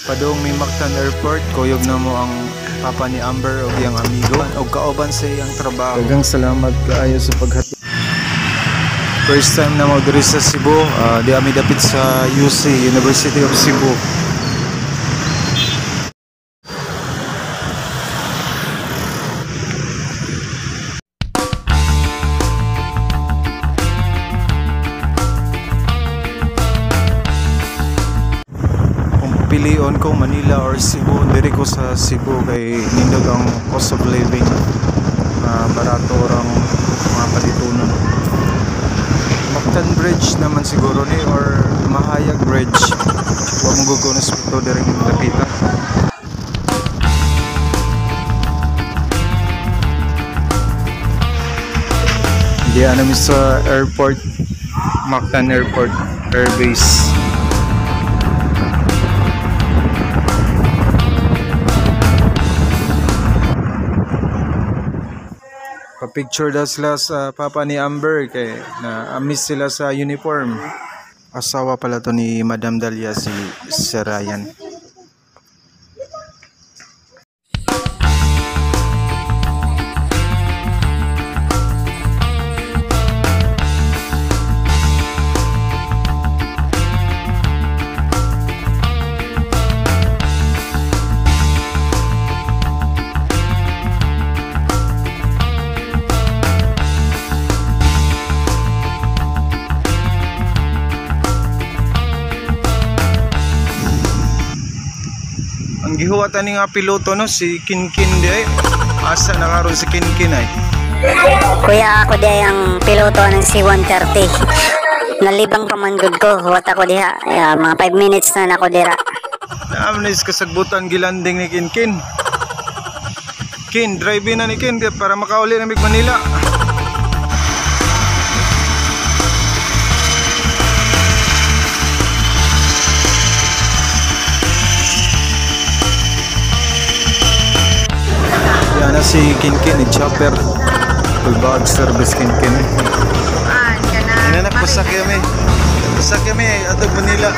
Padung may Mactan Airport, kuyog na mo ang papa ni Amber o iyang amigo o kauban sa iyang trabaho. Daghang salamat kaayo sa paghatod. First time na mo diri sa Cebu, di ami dapit sa UC, University of Cebu. Pilion ko Manila or Cebu, diri ko sa Cebu kay nindog ang cost of living, barato orang mga palitunon. Mactan Bridge naman siguro ni or Mahayag Bridge, huwag mong gugunos ito diri lapita. Hindi namin sa airport, Mactan Airport Air Base. Pa-picture daw sila sa papa ni Amber kay na-miss sila sa uniform. Asawa pala to ni Madam Dalia, si Ryan. Ang gihuwatan ni nga piloto no si Kinkin di ay. Asa na karon si Kinkin ay? Kuya, ako di ang piloto ng C-130. Nalibang pamangod ko, huwat ako diha. Mga 5 minutes na ako dira. Naamnis kasagbutan gilanding ni Kinkin. Kin, drive na ni Kin para makauli na mig Manila. Yan na si Kinkin, chopper. Full bag service Kinkin. Inanak pasak kami. Pasak kami atog Manila.